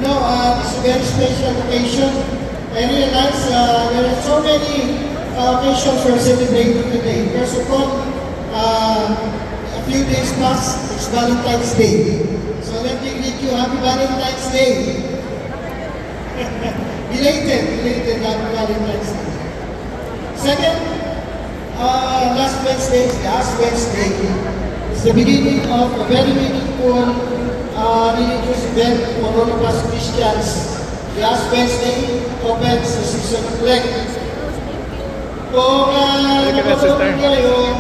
It's a very special occasion. I realize there are so many occasions we're celebrating today. First of all, a few days past, it's Valentine's Day. So let me greet you, Happy Valentine's Day. Belated Happy Valentine's Day. Second, last Wednesday is the Ash Wednesday. It's the beginning of a very meaningful religious event for all of us Christians. The Ash Wednesday opens the season of Lent. Kung napanood niyo yung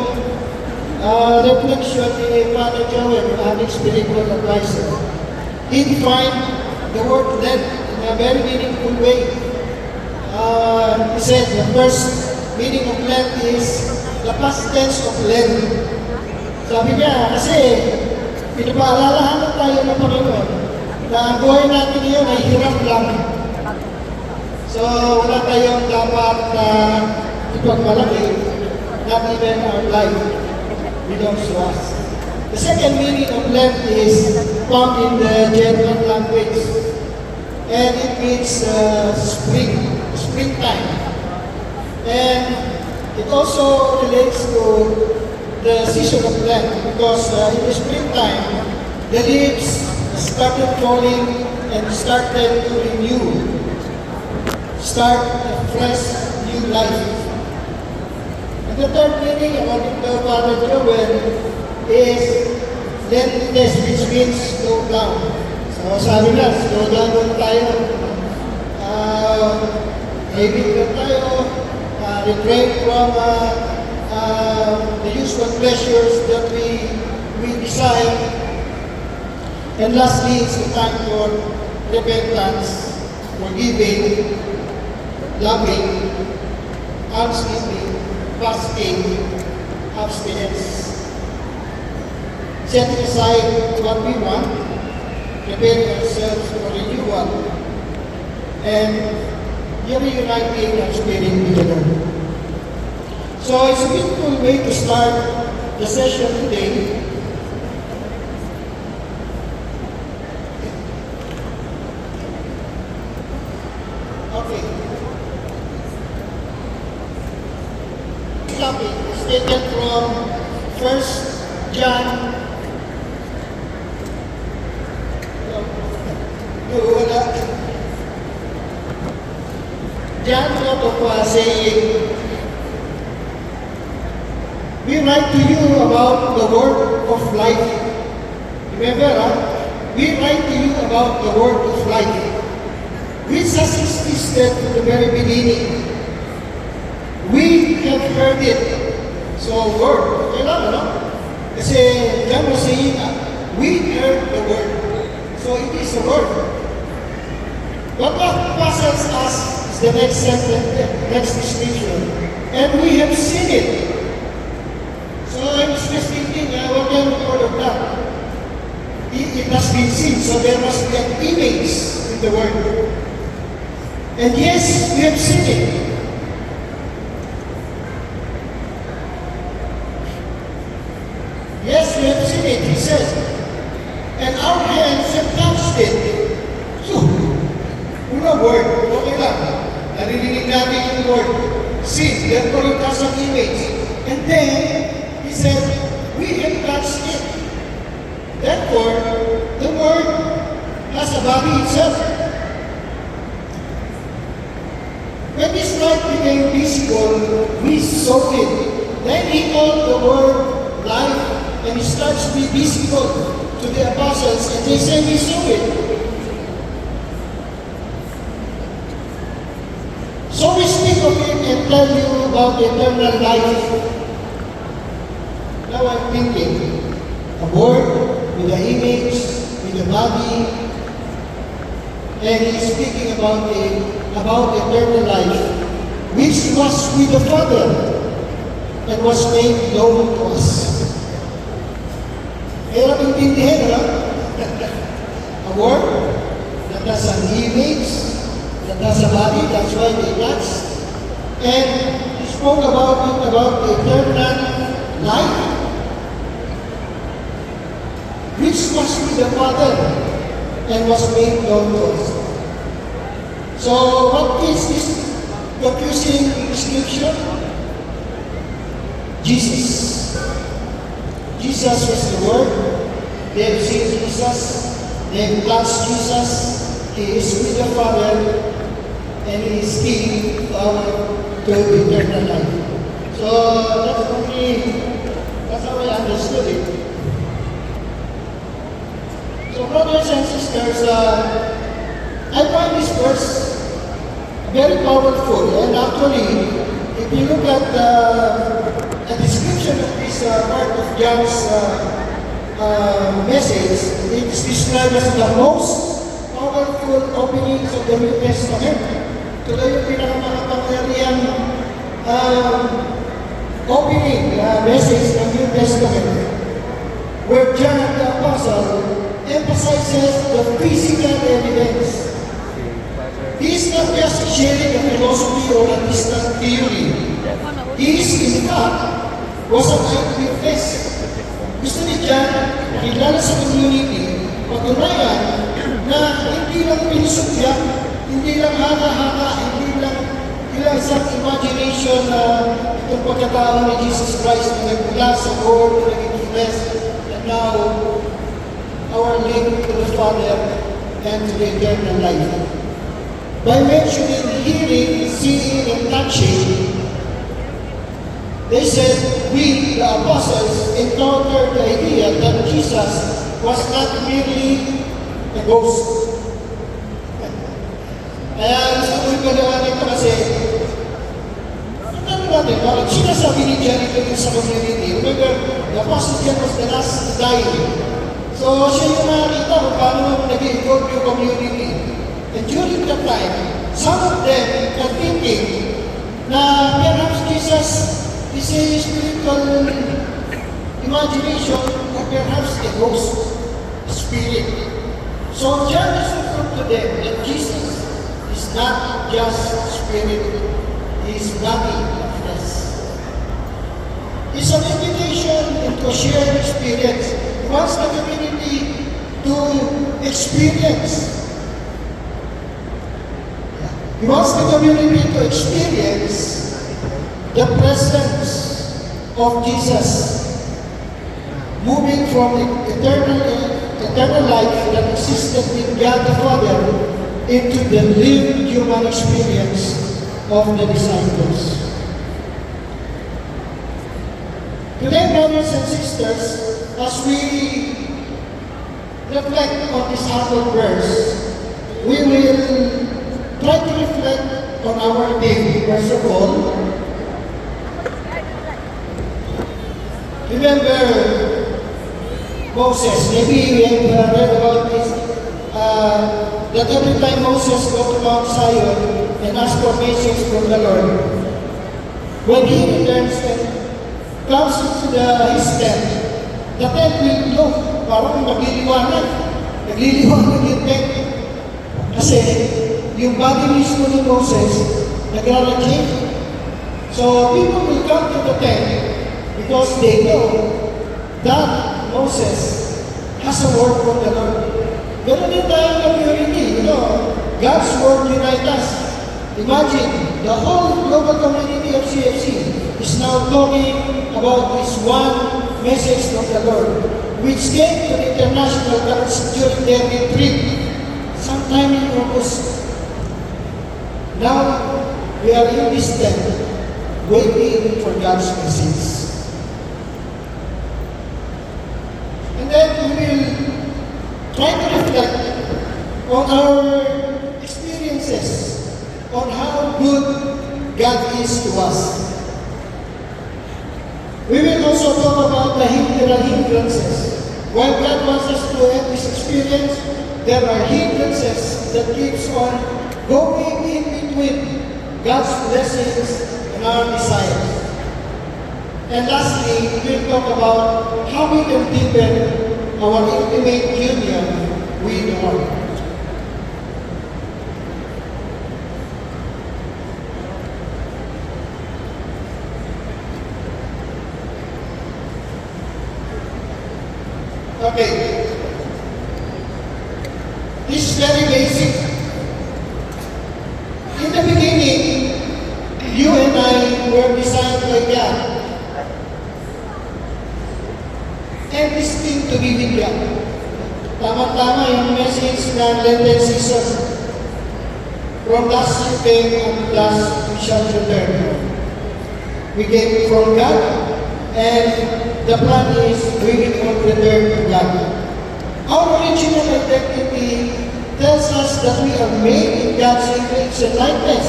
reflection ni Father Joel, aming spiritual advisor, he defined the word Lent in a very meaningful way. He said the first meaning of Lent is the past tense of Lent. Sabi niya, kasi pinapaalalahan tayo ng Panginoon na ang buhay natin ngayon ay hirap lang. So, wala tayong dapat ipagmalaki, not even our life belongs to us. The second meaning of Lent is found in the German language, and it means springtime. And it also relates to the season of Lent because in the springtime, the leaves started falling and started to renew, start a fresh new life. And the third meaning, according to Father Joel, is Lentness, which means slow down. So sabi na, slow down lang tayo. Habit lang tayo. Refrain from the usual pleasures that we desire. And lastly, it's the time for repentance, forgiving, loving, almsgiving, fasting, abstinence. Setting aside what we want, preparing ourselves for renewal, and reuniting our spirit with the Lord. So it's a beautiful way to start the session today. Okay. This topic is taken from 1 John. John wrote of saying, we write to you about the word of life. Remember, we write to you about the word of life, which has existed from the very beginning. We have heard it. So, word, okay lang, ano? Kasi, John was saying, we heard the word. So, it is a word. But what puzzles us is the next sentence, next description. And we have seen it. So I was just thinking, what kind of word of that? It has been seen, so there must be an image in the word. And yes, we have seen it. Yes, we have seen it, he says. And our hands have touched it. So, una word, okay lang. Narinig natin yung word. See, therefore it has an image. And then, he said, we have touched it. Therefore, the word has a body itself. When this light became visible, we saw it. Then he called the word life, and it starts to be visible to the apostles, and they said, we saw it. So we speak of it and tell you about the eternal life. Now I'm thinking, a word with an image, with a body, and he's speaking about eternal life, which was with the Father and was made known to us. Kaya natin intindihin, a word that has an image, that has a body, that's why they touch. And he spoke about the eternal life, which was with the Father and was made known to us. So, what is this confusing description? Jesus. Jesus was the Word. They have seen Jesus. They have touched Jesus. He is with the Father, and He is key to eternal life. So, that's how I understood it. So, brothers and sisters, I find this verse very powerful, and actually, if you look at the description of this part of John's message, it is described as the most powerful openings of the New Testament. Tuloy yung pinakamakapangyarihang opening message ng New Testament, where John the Apostle emphasizes the physical evidence. He is not just sharing a philosophy or a distant theory. He is, in fact, was an eyewitness. Gusto ni John, kilala sa community, patunayan na hindi lang pinisudya, hindi lang haka-haka, hindi lang isang imagination na itong pagkatao ni Jesus Christ na nagmula sa world na naging flesh, and now our link to the Father and to the eternal life. By mentioning hearing, seeing, and touching, they said, we, the apostles, encountered the idea that Jesus was not merely a ghost. Kaya gusto ko yung palawanin ito kasi, ano natin, bakit sinasabi ni John ito sa community? Remember, the Apostle John was the last to die. So, siya yung nakakita kung paano nag-involve yung community. And during that time, some of them are thinking na perhaps Jesus is a spiritual imagination or perhaps a ghost spirit. So John is referring to them that Jesus is not just spirit, He is body of flesh. It's an invitation into a shared experience. He wants the community to experience. He wants the community to experience the presence of Jesus, moving from eternal life that existed in God the Father into the lived human experience of the disciples. Today, brothers and sisters, as we reflect on this humble verse, we will try to reflect on our day. First of all, remember Moses. Maybe we have read about this, that every time Moses go to Mount Zion and ask for messages from the Lord, when he returns and comes into his tent, the tent will look parang nagliliwanag. Nagliliwanag yung tent. Kasi yung body mismo ni Moses nagra-radiate. So people will come to the tent because they know that Moses has a word from the Lord. Ganun din tayong community, God's word unites us. Imagine, the whole global community of CFC is now talking about this one message from the Lord, which came to the international church during their retreat sometime in August. Now, we are in this tent, waiting for God's message. And then we will try to reflect on our experiences, on how good God is to us. We will also talk about the hindrances. While God wants us to have this experience, there are hindrances that keeps on going in between God's blessings and our desires. And lastly, we will talk about how we can deepen our intimate union with the Lord. Okay. This is very basic. In the beginning, you and I were designed by God and destined to be with God. Tama-tama yung message ng Lenten season. From dust you came, and dust we shall return. We came from God, and the plan is we will all return to God. Our original identity tells us that we are made in God's image and likeness.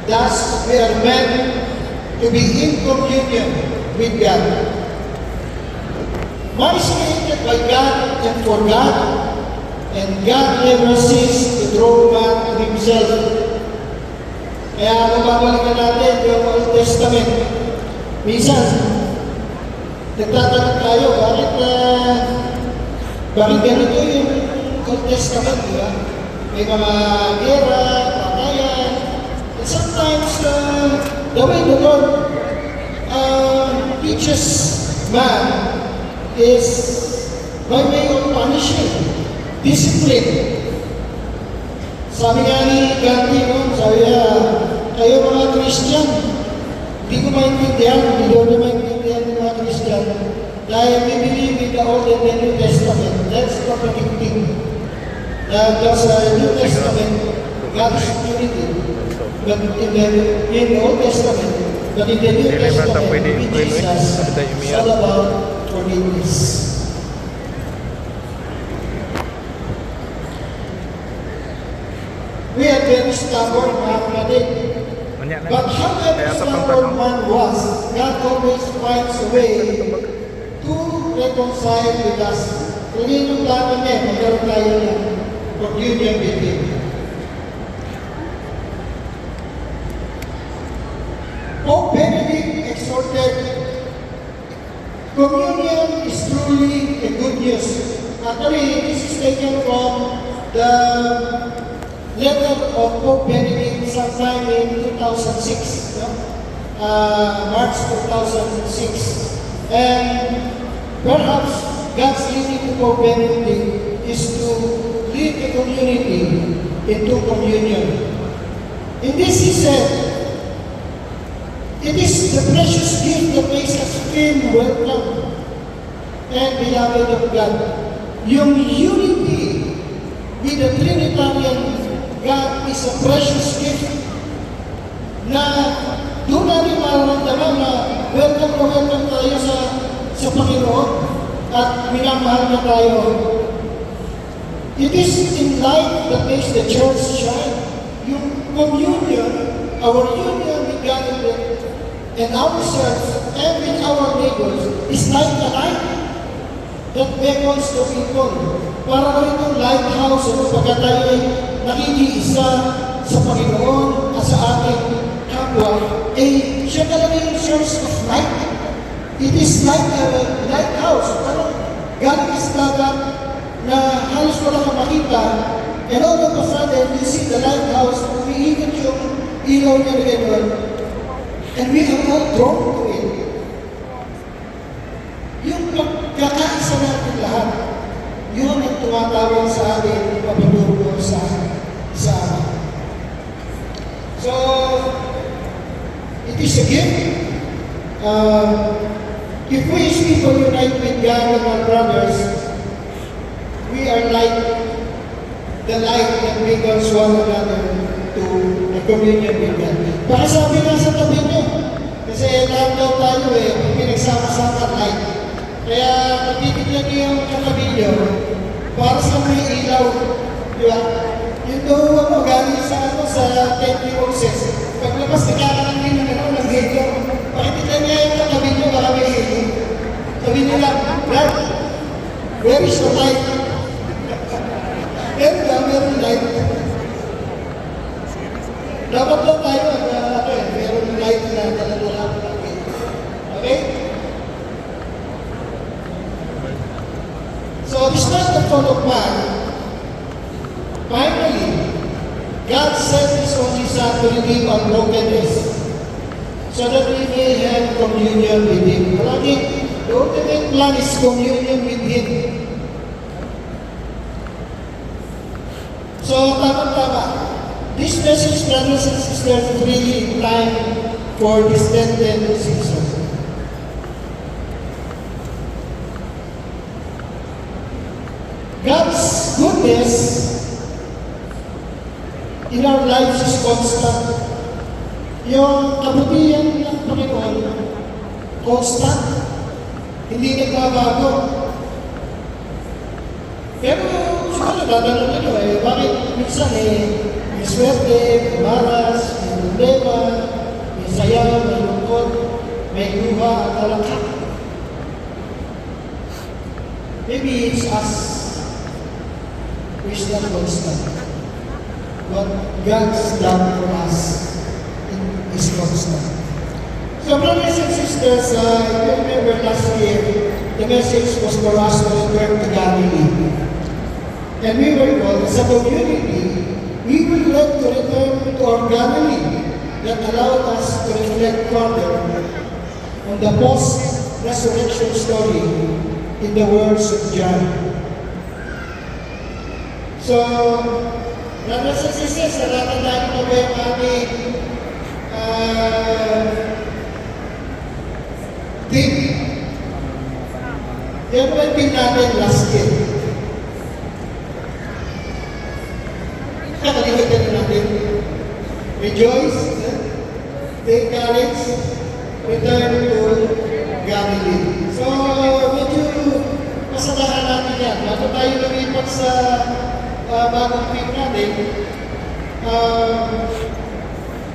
Thus, we are meant to be in communion with God. Man is created by God and for God, and God never ceases to draw man to Himself. Kaya mababalikan natin yung Old Testament. Minsan, nagtatanong tayo, bakit ganito yung Old Testament, di ba? May mga gera, patayan, and sometimes the way the Lord teaches man is by way of punishment, discipline. Sabi nga ni Gandhi, sabi niya, kayo mga Christian, hindi ko maintindihan, hindi ko maintindihan ng mga Christian, dahil we believe in the Old and the New Testament. That's contradicting. Because the New Testament, God is unity. But in the Old Testament, but in the New Testament, with Jesus, it's all about forgiveness. We are very stubborn, mga kapatid. But however stubborn one was, God always finds a way to reconcile with us. Kung yun yung plano niya, magkaroon tayo ng communion with Him. Pope Benedict exhorted, communion is truly a good news. Actually, this is taken from the letter of Pope Benedict sometime in 2006, March 2006. And perhaps God's leading to Pope Benedict is to lead the community into communion. In this he said, it is the precious gift that makes us feel welcome and beloved of God. Yung unity with the Trinitarian God is a precious gift na doon natin mararamdaman na welcome tayo sa Panginoon at minamahal na tayo. It is in life that makes the church shine. Yung communion, our union with God and ourselves and with our neighbors is like a light that beckons the people. Para rin yung lighthouse at pagkat tayo ay nakikiisa sa Panginoon at sa ating kapwa, eh siya talaga yung source of light. It is like a lighthouse. Parang galing islaga na halos wala kang makita, and all of a sudden, you see the lighthouse, umiikot yung ilaw niya na gano'n, and we are all drawn to it. Yung pagkakaisa natin lahat, yun ang tumatawag sa atin, papatungo sa amin. So, it is a gift. If we as people unite with God and our brothers, we are like the light that beckons one another to the communion with God. Baka sabi nga sa tabi niyo, kasi lahat daw tayo pinagsama-sama light. Kaya magtitignan niyo yung katabi niyo, para sa may ilaw, di ba? Yung daw galing sa 10 roses. Paglabas, nagkakaroon din ng video. Pakitignan niya yung katabi niyo, baka may ilaw. Sabi nila, Brad, where is the light? Meron light. Dapat lang tayo, meron light na talaga. Okay? So, despite the fall of man, finally, God sent His only Son to redeem our brokenness so that we may have communion with Him. Palagi, the ultimate plan is communion with Him. So, tama-tama. This message, brothers and sisters, is really in time for this Lenten season. God's goodness in our lives is constant. Yung kabutihan ng Panginoon, constant. Hindi nagbabago. Pero siguro tatanong nyo, bakit minsan may swerte, may maras, may problema, may saya, may lungkot, may luha at alakak. Maybe it's us who is not constant. But God's love for us is constant. So brothers and sisters, if you remember last year, the message was for us to return to Galilee. And we were told, as a community, we would like to return to our Galilee that allowed us to reflect further on the post-resurrection story in the words of John. So, brothers and sisters, natatandaan ko ba yung ating theme? Yan ba yung theme natin last year? Nakalimutan na natin. Rejoice, take courage, return to Galilee. So, medyo masadahan natin yan. Bago tayo lumipat sa bagong theme natin,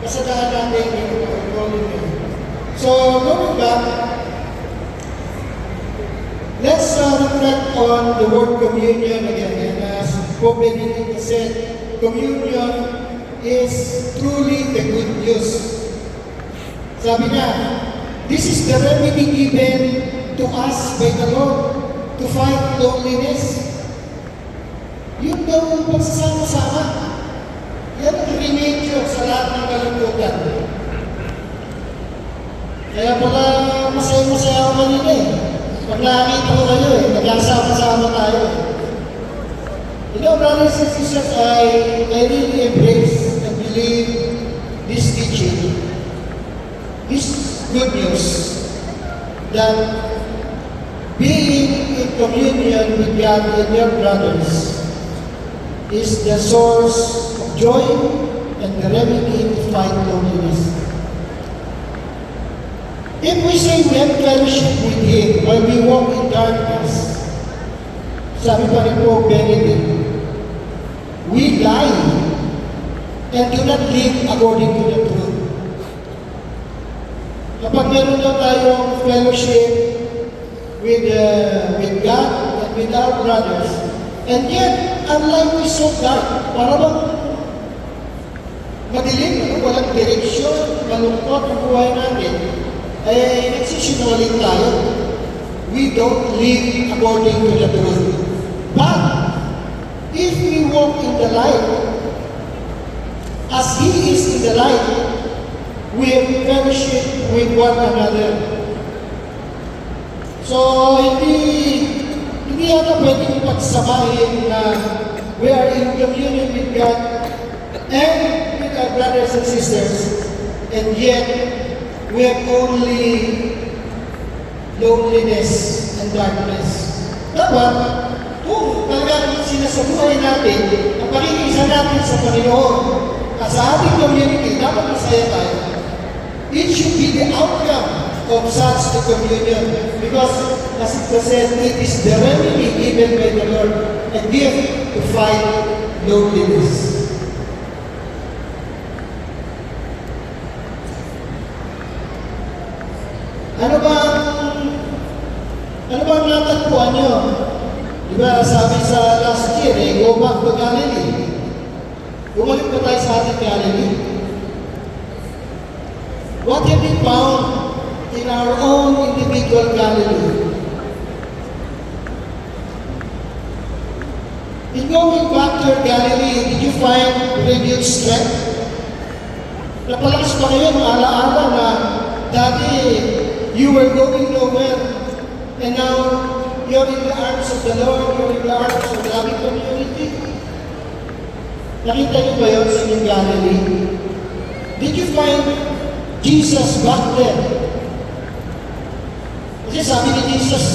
masadahan natin yung rolling yun. So, going back, let's reflect on the word communion again. And as Pope Benedict said, communion is truly the good news. Sabi niya, this is the remedy given to us by the Lord to fight loneliness. Yung daw pagsasama-sama, yan ang remedyo sa lahat ng kalungkutan. Kaya pala masaya-masaya ako kanina Pag nakakita ko kayo nagkasama-sama tayo You know, brothers and sisters, I really embrace and believe this teaching, this good news, that being in communion with God and your brothers is the source of joy and the remedy to fight loneliness. If we say we have fellowship with Him while we walk in darkness, sabi pa rin po Benedict, we lie and do not live according to the truth. Kapag meron na tayong fellowship with God and with our brothers, and yet, our life is so dark, para bang madilim, walang direksyon, malungkot ang buhay natin, nagsisinungaling tayo. We don't live according to the truth. But, if we walk in the light, as He is in the light, we have fellowship with one another. So, hindi yata pwedeng pagsamahin na we are in communion with God and with our brothers and sisters, and yet we have only loneliness and darkness. Dapat, kung talagang sinasabuhay natin ang pakikiisa natin sa Panginoon at sa ating community, dapat masaya tayo. It should be the outcome of such a communion because, as it was said, it is the remedy given by the Lord, a gift to fight loneliness. Ano ba ang natagpuan nyo? Diba sabi sa last year, go back to Galilee. Bumalik pa tayo sa ating Galilee. What have we found in our own individual Galilee? In going back to your Galilee, did you find renewed strength? Napalakas ba kayo ng ala-ala na dati you were going nowhere and now you're in the arms of the Lord, you're in the arms of the loving community? Nakita niyo ba yun sa Galilee? Did you find Jesus back there? Kasi sabi ni Jesus,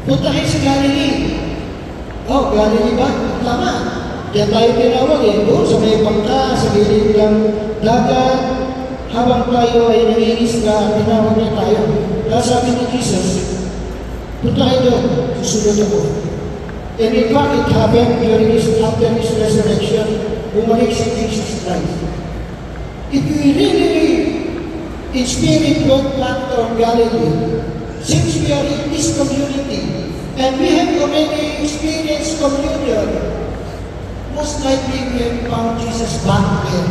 punta kayo sa Galilee. Oh, Galilee ba? Tama. Diyan tayo tinawag doon sa may bangka, sa gilid ng dagat, habang tayo ay nangingisda, tinawag niya tayo. Kaya sabi ni Jesus, punta kayo doon, susunod ako. And in fact, it happened after his resurrection, bumalik si Jesus Christ. If we really, in spirit, went back to Galilee, since we are in this community, and we have already experienced communion, most likely we have found Jesus back there.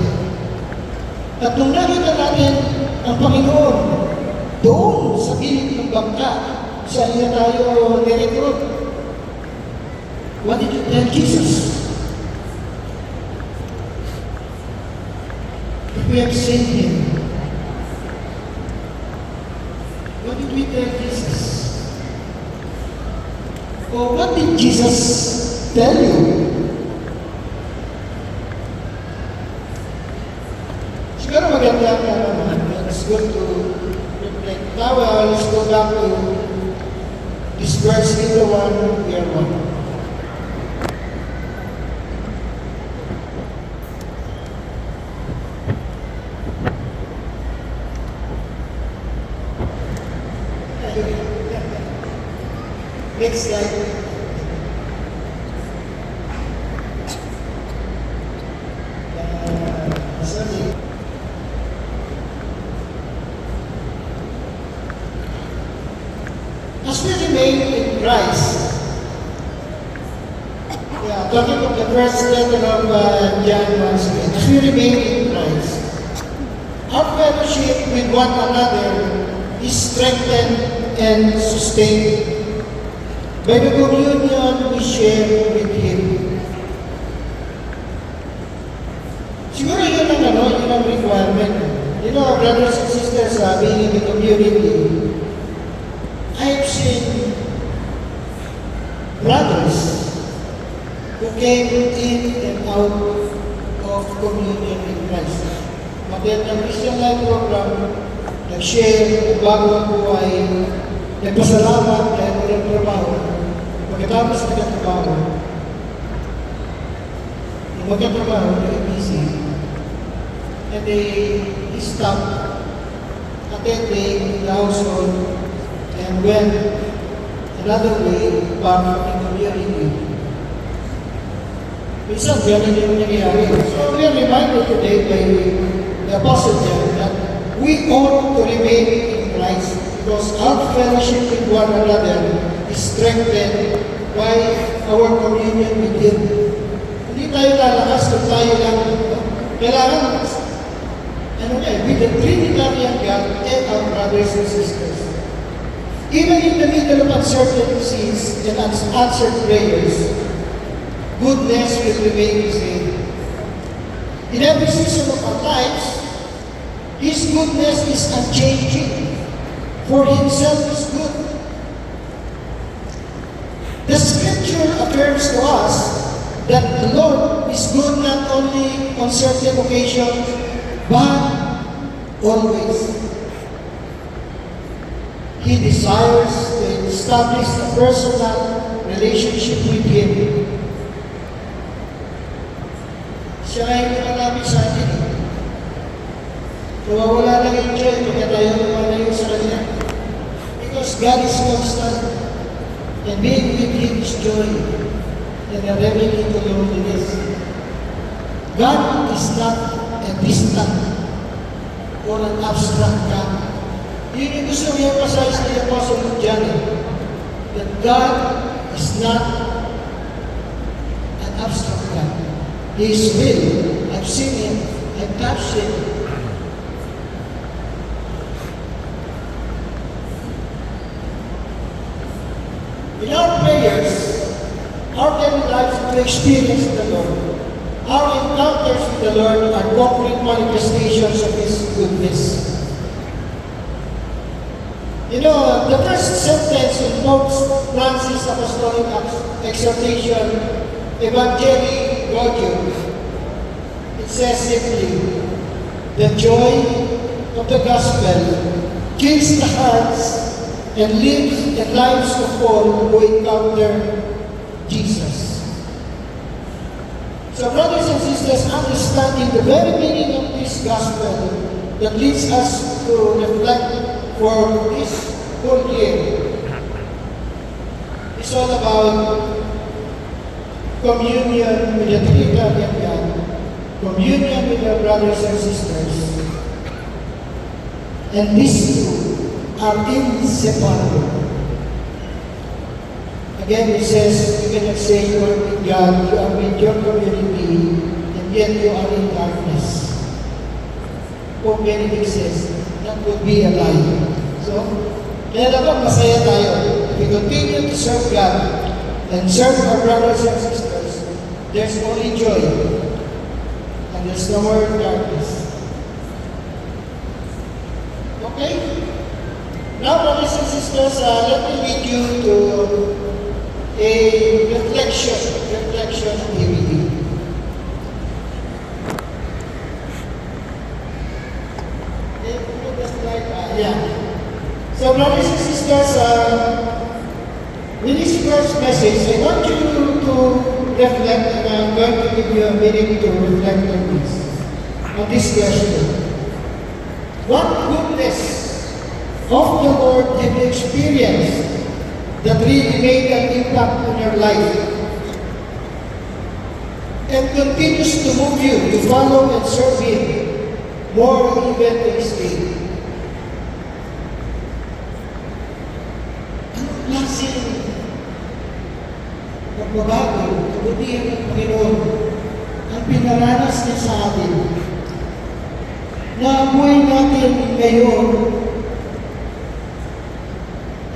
At nung nakita natin ang Panginoon doon sa gilid ng bangka, saan niya tayo nirecruit? What did you tell Jesus? If we have seen Him, what did we tell Jesus? Or what did Jesus tell you? Siguro maganda naman. Let's go to reflect. Now, let's go back to this verse in the one we are one. Next slide. Sorry. As we remain in Christ, talking of the first letter of John once again, as we remain in Christ, our fellowship with one another is strengthened and sustained by the communion we share with Him. Siguro yun ang requirement. You know, brothers and sisters, being in the community, I have seen brothers who came in and out of communion in Christ. Mag-attend ng Christian Life Program, nag-share ng bagong buhay, nagpasalamat dahil walang trabaho. Pagkatapos nagkatrabaho, nung magkatrabaho, they're busy, and they stopped attending the household and went another way back in community. Minsan, ganun yung nangyayari. So we are reminded today by the Apostle John that we ought to remain in Christ because our fellowship with one another is strengthened by our communion with Him. Hindi tayo lalakas kung tayo lang. Kailangan, with the Trinitarian God and our brothers and sisters. Even in the middle of uncertainties and unanswered prayers, goodness will remain the same. In every season of our lives, His goodness is unchanging, for Himself is good. The Scripture affirms to us that the Lord is good not only on certain occasions, but always. He desires to establish a personal relationship with Him. Siya ay nakalapit sa atin. Wala lang yung joy kaya tayo lumalayo sa Kanya. Because God is constant. And being with Him is joy. And a remedy to loneliness. God is not a distant or an abstract God. Yun yung gusto niya emphasize ni Apostle John. That God is not an abstract God. He is real. I've seen Him. I've touched Him. In our prayers, our daily lives to experience the Lord, our encounters with the Lord are concrete manifestations of His goodness. You know, the first sentence in Pope Francis' Apostolic Exhortation, Evangelii Gaudium, it says simply, the joy of the gospel fills the hearts and lives of all who encounter Jesus. So brothers and sisters, understanding the very meaning of this gospel that leads us to reflect for this whole year, it's all about communion with the Trinitarian God, communion with our brothers and sisters. And these two are inseparable. Again, it says, you cannot say you are with God, you are with your community, and yet you are in darkness. Pope Benedict says, that would be a lie. So, kaya dapat masaya tayo. If we continue to serve God and serve our brothers and sisters, there's only joy. And there's no more darkness. Okay? Now, brothers and sisters, let me lead you to a reflection activity. So, brothers and sisters, with this first message, I want you to reflect, and I'm going to give you a minute to reflect on this question. What goodness of the Lord have you experienced that really made an impact on your life and continues to move you to follow and serve Him more even to this day? Anong klaseng pagbabago, kabutihan ng Panginoon ang pinaranas niya sa atin na buhay natin ngayon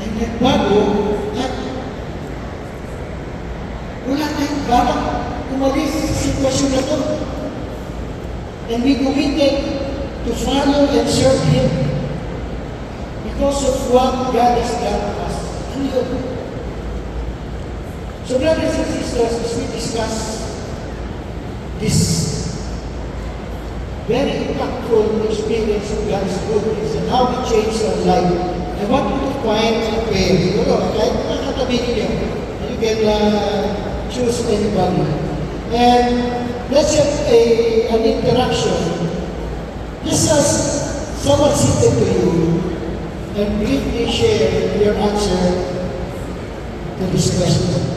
ay nagbago at wala tayong balak umalis sa sitwasyon na ito. And we committed to follow and serve Him because of what God has done to us. Ano yun? So brothers and sisters, as we discuss this very impactful experience of God's goodness and how it changed our life, I want you to find a pair. Siguro, kahit nakatabi ninyo, you can choose anybody. And let's have an interaction. Just as someone seated to you and briefly share your answer to this question.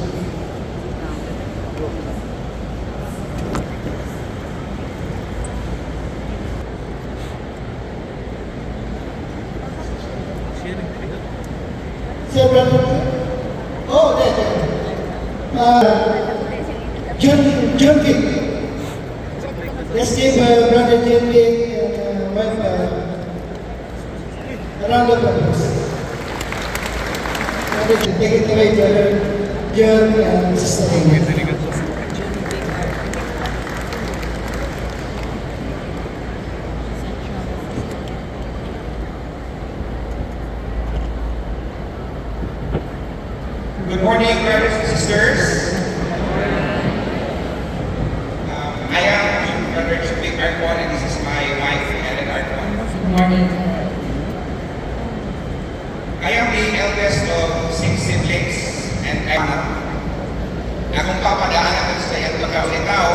Oh, there. John Vic. Let's give Brother John Vic and wife a round of applause. Take it away, Brother John and Sister Amy. Good morning, brothers and sisters. I am Brother Vic Arcon, and this is my wife, Ellen Arcon. Good morning. I am the eldest of 6 siblings, and akong papadaanan sa iyang pagkaulitaw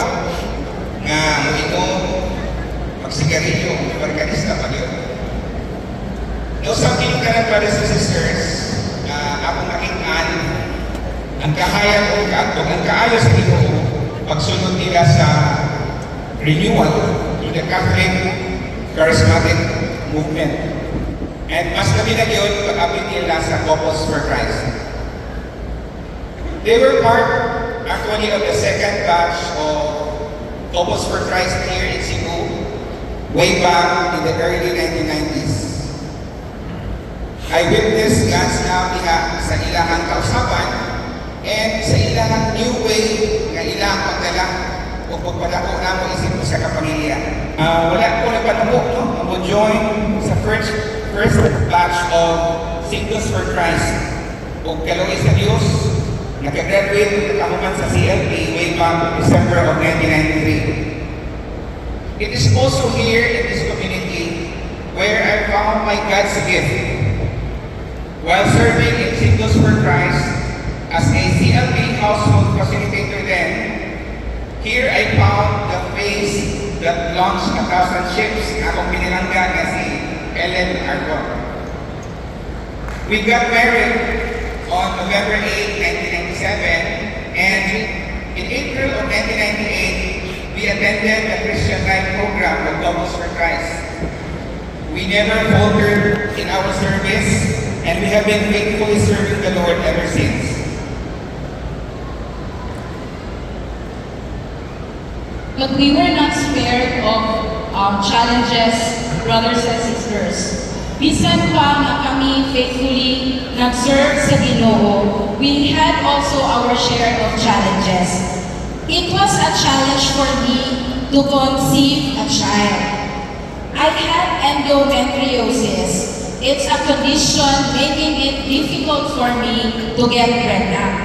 nga muinom, magsigarilyo, barkanista pa yun. Those of you brothers and sisters, akong nakitaan ang kahayag o ang kaayo sa Ginoo pagsunod nila sa renewal to the Catholic Charismatic Movement. And mas kami na yun pag-abit nila sa Couples for Christ. They were part actually of the second batch of Couples for Christ here in Cebu way back in the early 1990s. I witnessed God's love niya sa ilahang kausapan and sa ilahang new way nga ilang pagdala o pagpadako na mo isip mo sa kapamilya. Wala ko na panahon, no? Ako join sa first batch of Singles for Christ. O kalawin sa Diyos, nakagraduate kamuman sa CLP way back December of 1993. It is also here in this community where I found my God's gift. While serving in Singles for Christ as a CLB household facilitator then, here I found the face that launched 1,000 ships, akong pinilangga na si Ellen Argon. We got married on November 8, 1997, and in April of 1998, we attended the Christian Life program of Couples for Christ. We never faltered in our service, and we have been faithfully serving the Lord ever since. But we were not spared of challenges, brothers and sisters. Bisan pa nga kami faithfully nag-serve sa Ginoo, we had also our share of challenges. It was a challenge for me to conceive a child. I had endometriosis. It's a condition making it difficult for me to get pregnant.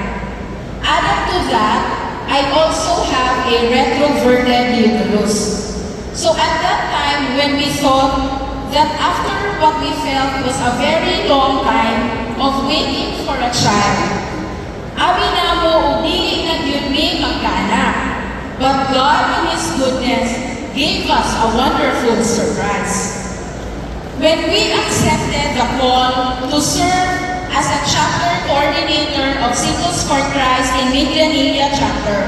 Added to that, I also have a retroverted uterus. So at that time, when we thought that after what we felt was a very long time of waiting for a child, abi na mo udi na yun mi magkana. But God in His goodness gave us a wonderful surprise. When we accepted the call to serve as a chapter coordinator of Singles for Christ in Migranilla chapter,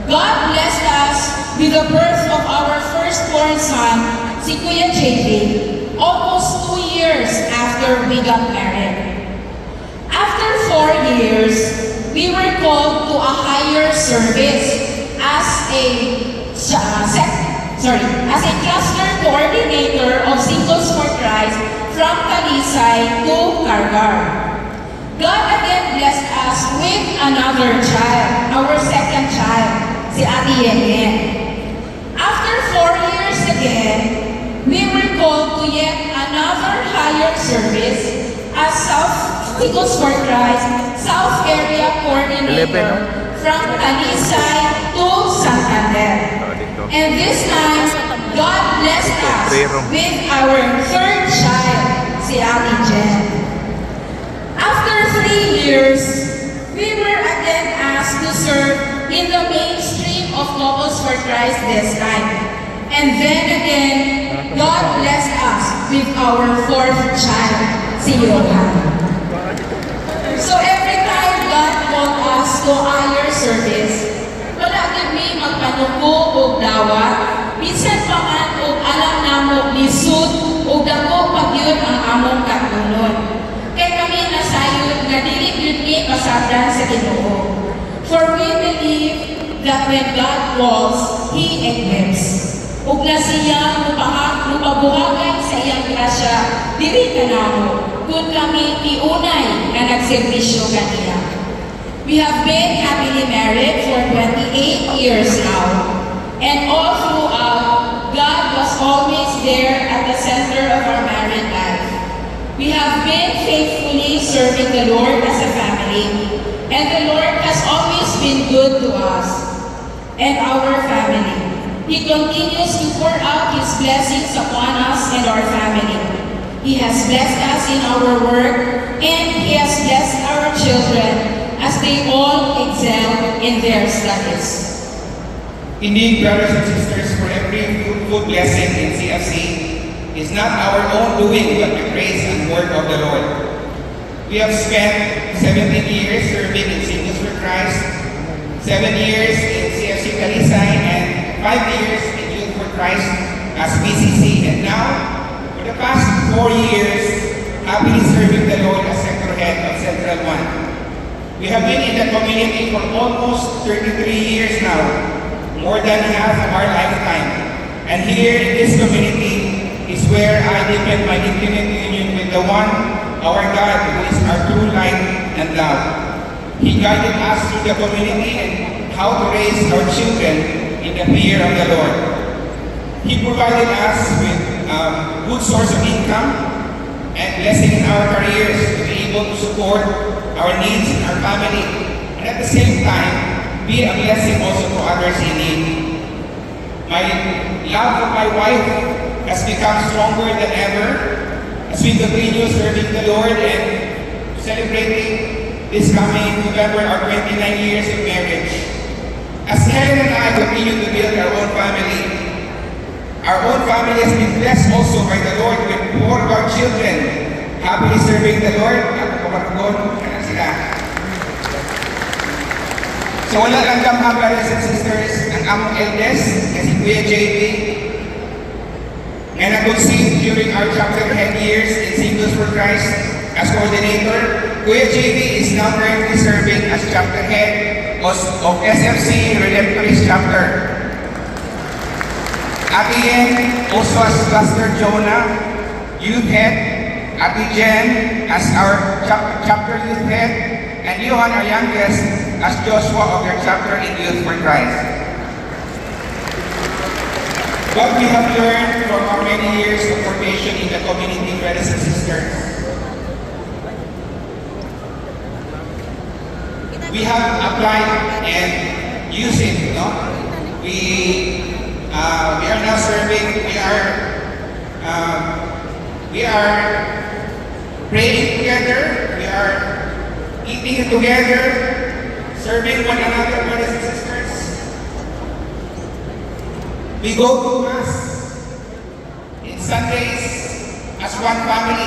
God blessed us with the birth of our firstborn son, si Kuya JP, almost 2 years after we got married. After 4 years, we were called to a higher service as a cluster coordinator of Singles for Christ from Talisay to Cargar. God again blessed us with another child, our second child, si Ate Yen. After 4 years again, we were called to yet another higher service as Singles for Christ South Area Coordinator from Talisay to Santander. And this time, God blessed us with our third child, si Ate Jen. After 3 years, we were again asked to serve in the mainstream of Couples for Christ this time. And then again, God blessed us with our fourth child, si Johan. So every time God called us to higher service, wala kami magpanuko o dawat, minsan pa man o alam namo lisod o dako pagyud ang among katunod. Kay kami nasayod nga dili gyud ni pasabdan sa Ginoo. For we believe that when God calls, He equips. Ug na siya mupabuhagan sa iyang grasya diri kanamo kun kami iunay nga nagserbisyo kaniya. We have been happily married for 28 years now, and all throughout, God was always there at the center of our married life. We have been faithfully serving the Lord as a family, and the Lord has always been good to us and our family. He continues to pour out His blessings upon us and our family. He has blessed us in our work, and He has blessed our children as they all excel in their studies. Indeed, brothers and sisters, for every fruitful blessing in CFC is not our own doing, but the grace and work of the Lord. We have spent 17 years serving in Singles for Christ, 7 years in CFC Talisay, and 5 years in Youth for Christ as PCC. And now, for the past 4 years, happily serving the Lord as sector head of Central One. We have been in the community for almost 33 years now, more than half of our lifetime. And here in this community is where I deepen my intimate union with the one, our God, who is our true light and love. He guided us through the community and how to raise our children in the fear of the Lord. He provided us with a good source of income and blessing in our careers to be able to support our needs and our family. And at the same time, be a blessing also to others in need. My love for my wife has become stronger than ever as we continue serving the Lord and celebrating this coming November our 29 years of marriage. As Helen and I continue to build our own family has been blessed also by the Lord with 4 of our children happily serving the Lord. Ako kapatid, kaya sila. So wala lang mga brothers and sisters, ang among eldest, na si Kuya JB, na nag-conceive during our chapter head years in Singles for Christ as coordinator. Kuya JB is now currently serving as chapter head of SFC Redemptorist Chapter. Ate Yen also as Pastor Jonah, youth head. Ate Jen as our chapter youth head. And Johan, our youngest, as Joshua of their chapter in Youth for Christ. What we have learned from our many years of formation in the community, brothers and sisters, we have applied and used it. No? We are now serving. We are praying together. We are eating together, serving one another, brothers and sisters. We go to Mass in Sundays as one family,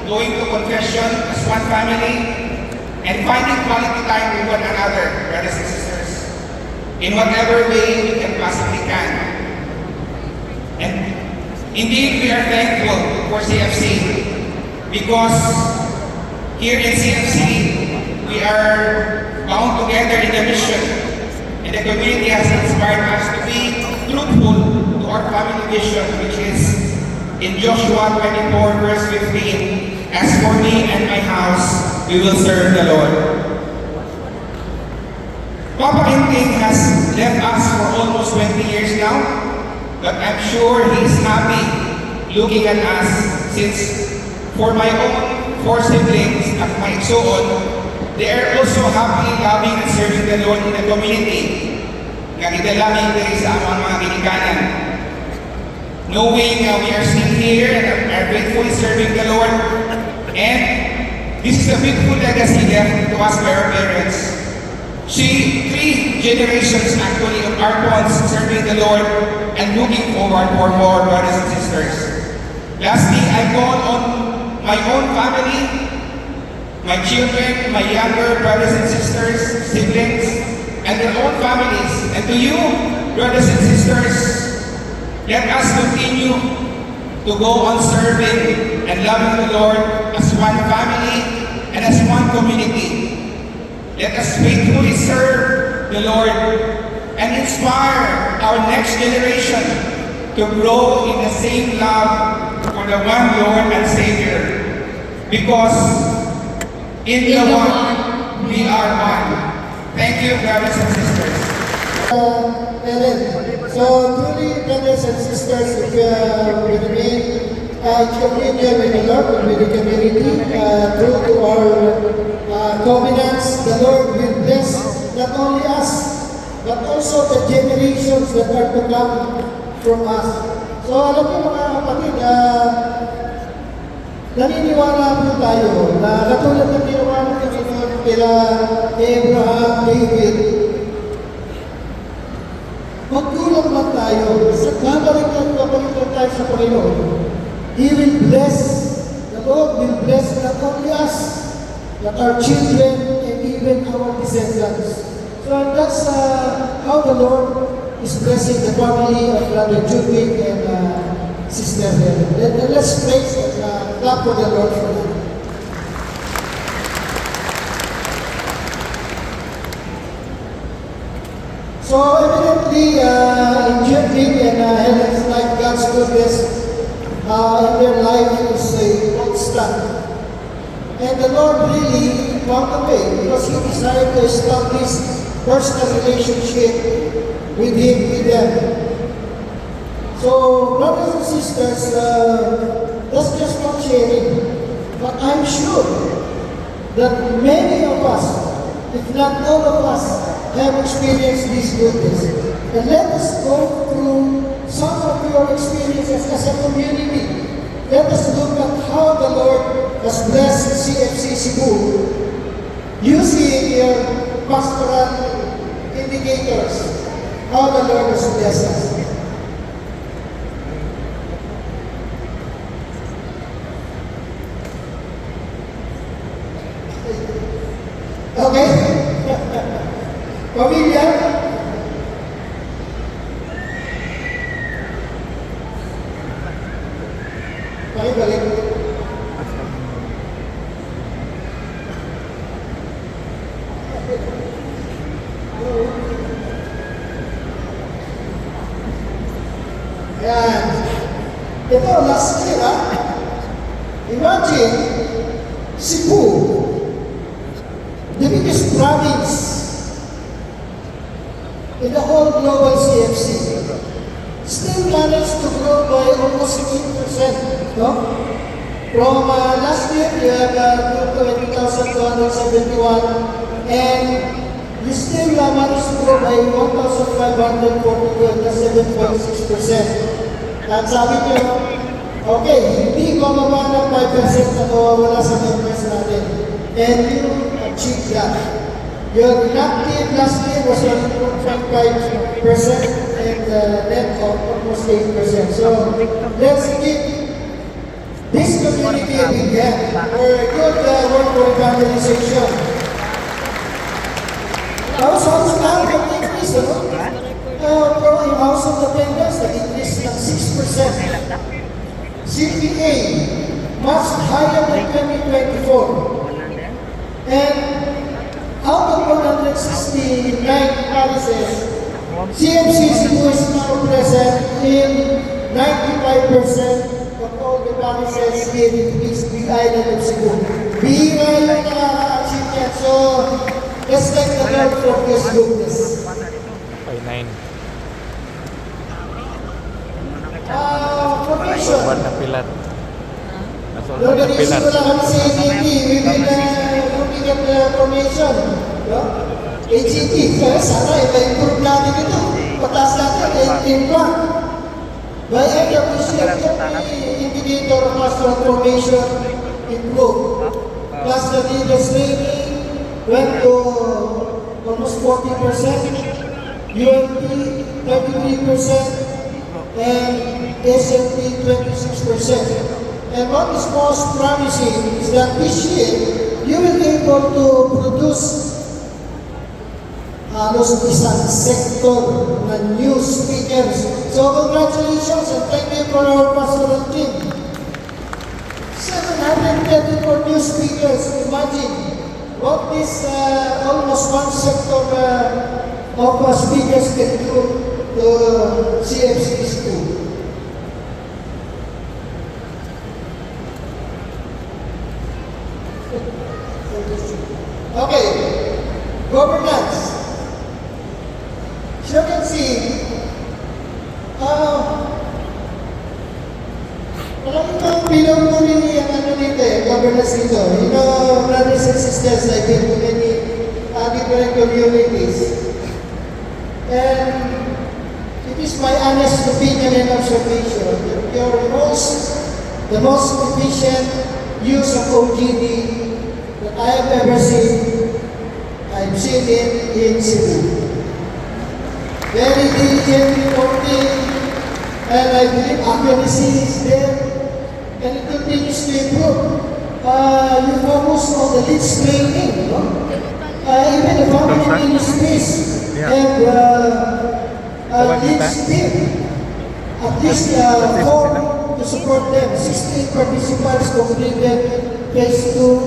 going to confession as one family, and finding quality time with one another, brothers and sisters, in whatever way we can possibly can. And indeed, we are thankful for CFC because here in CFC, we are bound together in the mission, and the community has inspired us to be truthful to our family vision, which is in Joshua 24 verse 15, as for me and my house, we will serve the Lord. Papa Inting has left us for almost 20 years now, but I'm sure he's happy looking at us since for my own 4 siblings at my own, they are also happy, loving, and serving the Lord in the community. Kakidalamin dahil sa amang mga ginikanan. Knowing we are still here and are faithfully serving the Lord. And this is a beautiful legacy left to us by our parents. 3 generations actually of our ones serving the Lord and looking forward for more, brothers and sisters. Lastly, I call on my own family, my children, my younger brothers and sisters, siblings, and their own families. And to you, brothers and sisters, let us continue to go on serving and loving the Lord as one family and as one community. Let us faithfully serve the Lord and inspire our next generation to grow in the same love for the one Lord and Savior. Because in the one, we are one. Thank you, brothers and sisters. Ellen, so truly, brothers and sisters, if we remain in communion with the Lord and with the community, true to our covenants, the Lord will bless not only us, but also the generations that are to come from us. So alam niyo mga kapatid, naniniwala po tayo na katulad ng ginawa ng Panginoon kila Abraham, David, magkulang lang tayo, babalik lang tayo sa Panginoon. He will bless, the Lord will bless not only us, but our children and even our descendants. So that's how the Lord is blessing the family of Brother Judwick and Sister Helen. Let's praise and clap for the Lord for that. So evidently, in Judwick and Helen's life, God's goodness in their life is a constant. And the Lord really found a way because He decided to establish personal relationship with Him, with them. So, brothers and sisters, that's just not sharing. But I'm sure that many of us if not all of us, have experienced this goodness. And let us go through some of your experiences as a community. Let us look at how the Lord has blessed CFC Cebu using your pastoral indicators, how the Lord has blessed us. Okay? Pamilya? Pakibalik. Ayan. Ito, last year, ha? Imagine, Cebu, the biggest province in the whole global CFC, still managed to grow by almost 8%. No? From last year, you have 20,271, and you still managed to grow by 1,542, that's 7.6%. At sabi nyo, okay, hindi bababa ng 5% na mawawala sa members natin. And you achieved that. Your inactive last year was 1.5% and net of almost 8%. So let's give this community a big hand for a good work for evangelization. Also, now the increase, from House of Attendance, the increase ng 6%. CPA, much higher than 2024. And out of 169 parishes, CFC Cebu is now present in 95% of all the parishes in the island of Cebu. Bihira yung nakaka-achieve yan. So, let's thank the Lord for His goodness. Formation. Buat na pilar. The organization ko lang kami sa AGT. We will looking at the formation. No? AGT, sana iba-improve natin ito. Pataas natin, impact. By end of this year, the indicator of mass transformation improved. Plus the leaders training went to almost 40%, UNP 33%, and SMT 26%. And what is most promising is that this year, you will be able to produce halos isang sector na new speakers. So congratulations and thank you for our pastoral team. 734 new speakers. Imagine what this almost one sector of speakers can do to CFC Cebu. Okay, governance. As you can see, maraming mga pinag-muli ang governance dito. You know, brothers and sisters, I've been to many different communities. And it is my honest opinion and observation that the most efficient use of OGD that I have ever seen, I've seen it in Cebu. Very diligent reporting, and I believe accuracy is there, and it continues to improve. You focus on the leads training, no? Even the family ministries have leads team, at least 4 to support them. 16 participants completed phase 2.